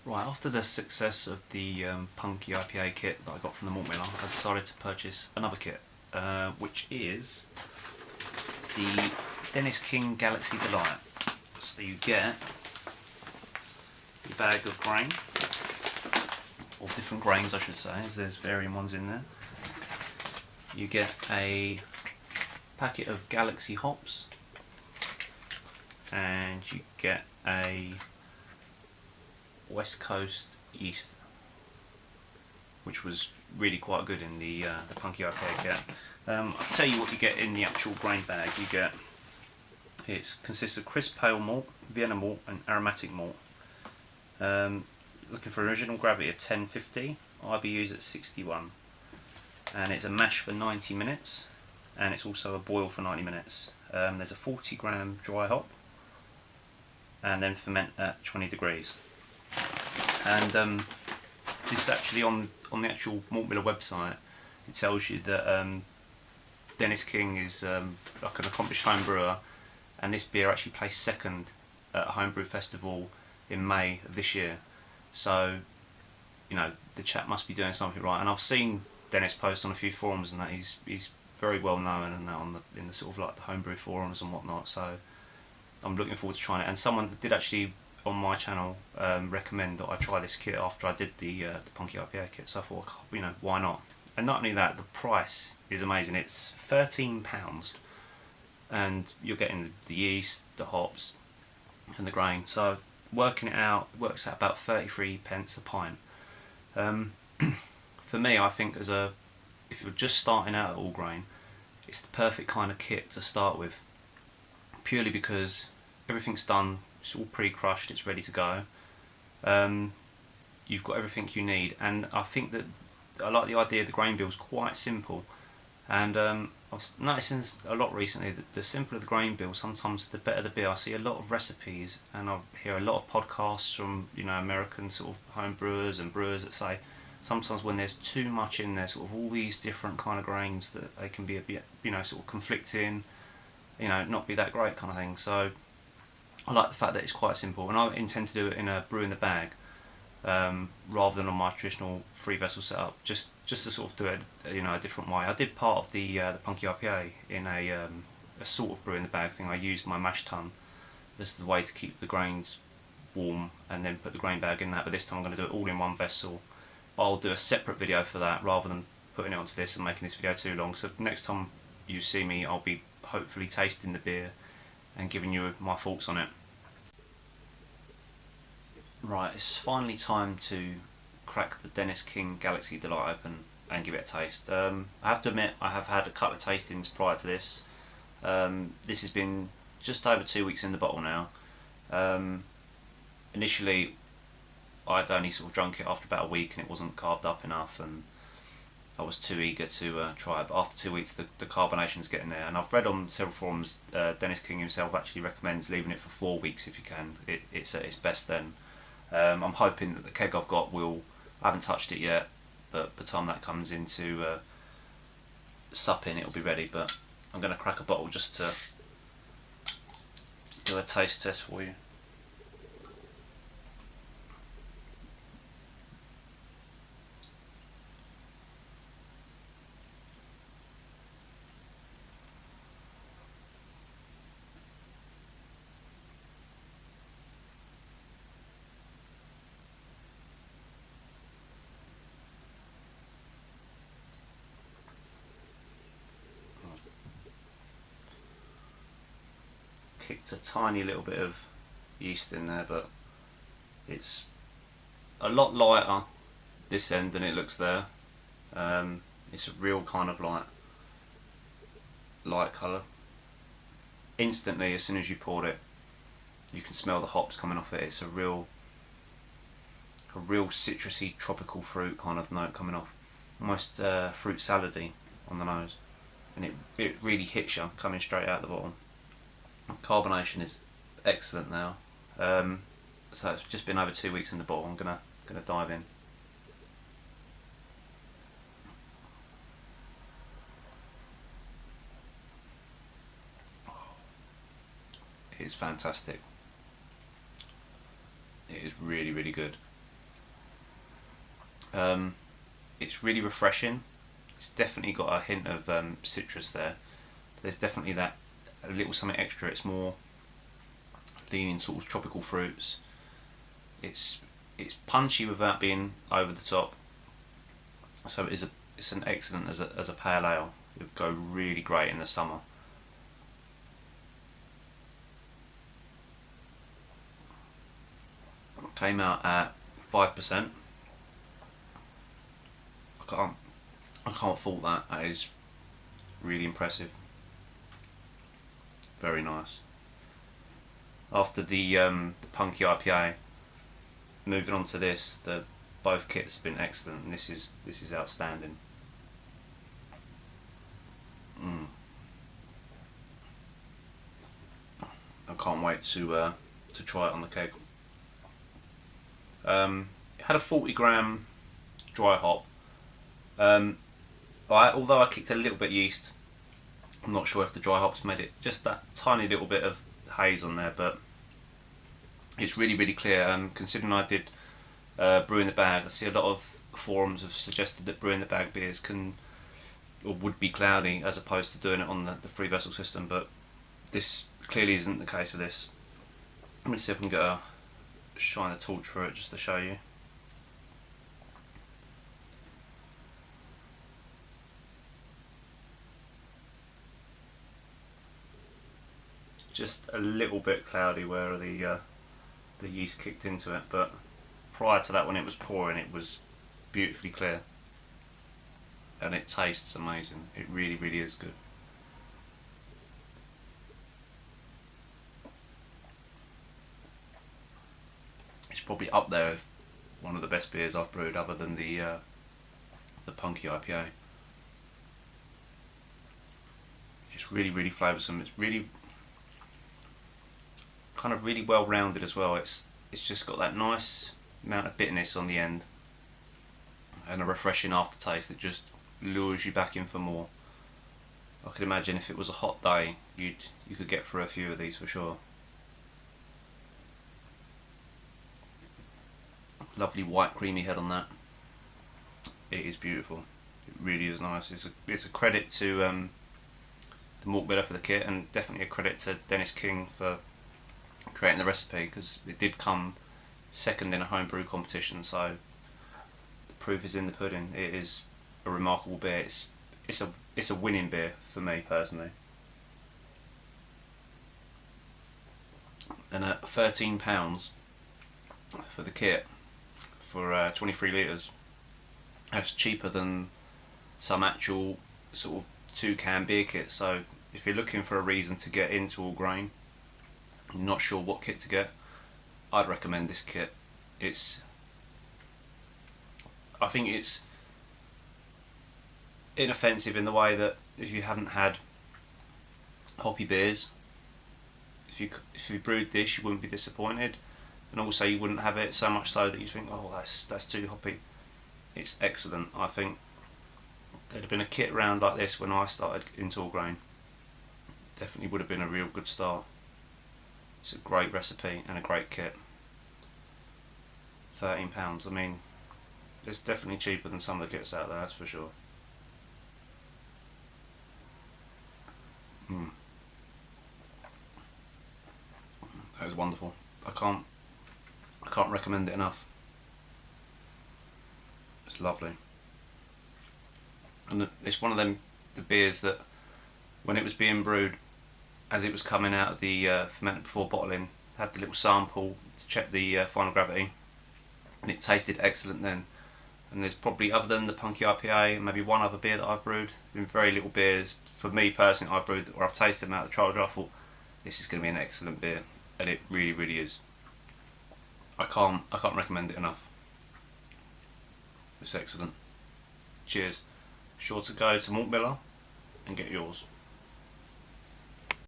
Right, after the success of the Punky IPA kit that I got from the Malt Miller, I decided to purchase another kit, which is the Dennis King Galaxy Delight. So you get your bag of grain, or different grains I should say, as there's varying ones in there. You get a packet of Galaxy hops, and you get a West Coast yeast, which was really quite good in the Punky IPA kit. I'll tell you what you get in the actual grain bag. You get, it consists of crisp pale malt, Vienna malt and aromatic malt. Looking for original gravity of 1050, IBUs at 61, and it's a mash for 90 minutes, and it's also a boil for 90 minutes. There's a 40 gram dry hop, and then ferment at 20 degrees. And this is actually on the actual Malt Miller website. It tells you that Dennis King is like an accomplished home brewer, and this beer actually placed second at a homebrew festival in May of this year. So, you know, the chap must be doing something right. And I've seen Dennis post on a few forums and that he's very well known and that in the sort of like the homebrew forums and whatnot. So I'm looking forward to trying it. And someone did actually on my channel recommend that I try this kit after I did the Punky IPA kit. So I thought, you know, why not? And not only that, the price is amazing. It's £13, and you're getting the yeast, the hops, and the grain. So working it out, it works out about 33p a pint. For me, I think if you're just starting out at all grain, it's the perfect kind of kit to start with, purely because everything's done, it's all pre-crushed, it's ready to go. You've got everything you need, and I think that I like the idea of the grain bill's quite simple. And I was noticing a lot recently that the simpler the grain bill, sometimes the better the beer. I see a lot of recipes, and I hear a lot of podcasts from, you know, American sort of home brewers and brewers that say sometimes when there's too much in there, sort of all these different kind of grains, that they can be a bit, you know, sort of conflicting, you know, not be that great kind of thing. So I like the fact that it's quite simple, and I intend to do it in a brew in the bag, rather than on my traditional 3 vessel setup, just to sort of do it, you know, a different way. I did part of the Punky IPA in a sort of brew in the bag thing. I used my mash tun as the way to keep the grains warm, and then put the grain bag in that. But this time I'm going to do it all in one vessel. I'll do a separate video for that rather than putting it onto this and making this video too long. So next time you see me, I'll be hopefully tasting the beer and giving you my thoughts on it. Right, it's finally time to crack the Dennis King Galaxy Delight open and give it a taste. I have to admit, I have had a couple of tastings prior to this. This has been just over 2 weeks in the bottle now. Initially, I'd only sort of drunk it after about a week and it wasn't carved up enough, and I was too eager to try it. But after 2 weeks, the carbonation's getting there. And I've read on several forums, Dennis King himself actually recommends leaving it for 4 weeks if you can. It's at its best then. I'm hoping that the keg I've got I haven't touched it yet, but by the time that comes into supping, it'll be ready. But I'm going to crack a bottle just to do a taste test for you. Kicked a tiny little bit of yeast in there, but it's a lot lighter this end than it looks there. It's a real kind of light colour. Instantly, as soon as you poured it, you can smell the hops coming off it. It's a real citrusy, tropical fruit kind of note coming off, almost fruit salady on the nose, and it really hits you coming straight out the bottle. Carbonation is excellent now. So it's just been over 2 weeks in the bottle. I'm gonna dive in. It is fantastic. It is really, really good. It's really refreshing. It's definitely got a hint of citrus there. There's definitely that a little something extra. It's more leaning sort of tropical fruits. It's punchy without being over the top. So it's an excellent as a pale ale. It would go really great in the summer. Came out at 5%. I can't fault that. That is really impressive. Very nice. After the punky IPA, moving on to this, both kits have been excellent, and this is outstanding. I can't wait to try it on the keg. It had a 40-gram dry hop. Although I kicked a little bit of yeast, I'm not sure if the dry hops made it just that tiny little bit of haze on there, but it's really clear. Considering I did brew in the bag, I see a lot of forums have suggested that brew in the bag beers can or would be cloudy as opposed to doing it on the free vessel system, but this clearly isn't the case with this. Let me see if I can get a shine a torch for it just to show you. Just a little bit cloudy where the yeast kicked into it, but prior to that, when it was pouring, it was beautifully clear, and it tastes amazing. It really is good. It's probably up there with one of the best beers I've brewed, other than the punky IPA. It's really flavoursome. It's really kind of really well rounded as well. It's just got that nice amount of bitterness on the end and a refreshing aftertaste that just lures you back in for more. I could imagine if it was a hot day, you could get through a few of these for sure. Lovely white creamy head on that. It is beautiful. It really is nice. It's a credit to the Malt Miller for the kit, and definitely a credit to Dennis King for creating the recipe, because it did come second in a homebrew competition, so the proof is in the pudding. It is a remarkable beer. It's a winning beer for me personally. And at £13 for the kit for 23 litres, that's cheaper than some actual sort of 2-can beer kit. So if you're looking for a reason to get into all grain, you're not sure what kit to get, I'd recommend this kit. I think it's inoffensive in the way that if you hadn't had hoppy beers, if you brewed this, you wouldn't be disappointed, and also you wouldn't have it so much so that you think, oh, that's too hoppy. It's excellent. I think there'd have been a kit round like this when I started into all grain. Definitely would have been a real good start. It's a great recipe and a great kit. £13. I mean, it's definitely cheaper than some of the kits out there, that's for sure. That was wonderful. I can't recommend it enough. It's lovely. And it's one of the beers that, when it was being brewed, as it was coming out of the fermenter before bottling, had the little sample to check the final gravity, and it tasted excellent then. And there's probably, other than the punky IPA and maybe one other beer that I've brewed, been very little beers for me personally I've brewed or I've tasted them out of the trial jar, I thought this is going to be an excellent beer, and it really is. I can't recommend it enough. It's excellent. Cheers. Sure to go to Malt Miller and get yours.